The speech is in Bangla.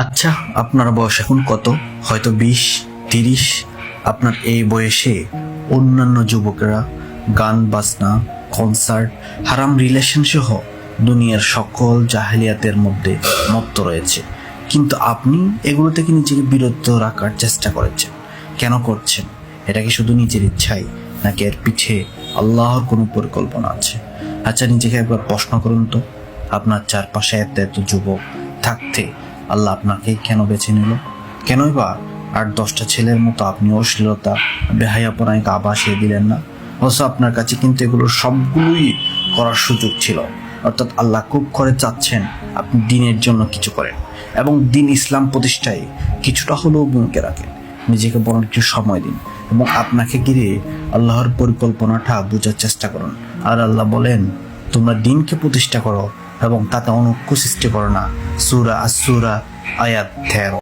আচ্ছা, আপনার বয়স এখন কত? হয়তো 20-30। আপনার এই বয়সে অন্যান্য যুবকেরা গান বাজনা, কনসার্ট, হারাম রিলেশন সহ দুনিয়ার সকল জাহেলিয়াতের মধ্যে মত্ত রয়েছে, কিন্তু আপনি এগুলো থেকে নিজেকে বিরত রাখার চেষ্টা করেছেন। কেন করছেন? এটা কি শুধু নিজের ইচ্ছাই, নাকি এর পিছে আল্লাহর কোনো পরিকল্পনা আছে? আচ্ছা, নিজেকে একবার প্রশ্ন করুন তো, আপনার চারপাশে এত এত যুবক থাকতে আল্লাহ আপনাকে কেন বেছে নিল? কেনই বা 8-10টা ছেলের মতো আপনি অশ্লীলতা, বেহায়াপনায় গা ভাসিয়ে দিলেন না? অথচ আপনার কাছে কিন্তু এগুলো সবগুলোই করার সুযোগ ছিল। অর্থাৎ আল্লাহ খুব করে চাচ্ছেন আপনি দিনের জন্য কিছু করেন এবং দিন ইসলাম প্রতিষ্ঠায় কিছুটা হলেও ভূমিকা রাখেন। নিজেকে বরং একটু সময় দিন এবং আপনাকে ঘিরে আল্লাহর পরিকল্পনাটা বোঝার চেষ্টা করুন। আর আল্লাহ বলেন, তোমরা দিনকে প্রতিষ্ঠা করো এবং তাতে অনৈক্য সৃষ্টি করো না। সূরা আস-সূরা আয়াত 13।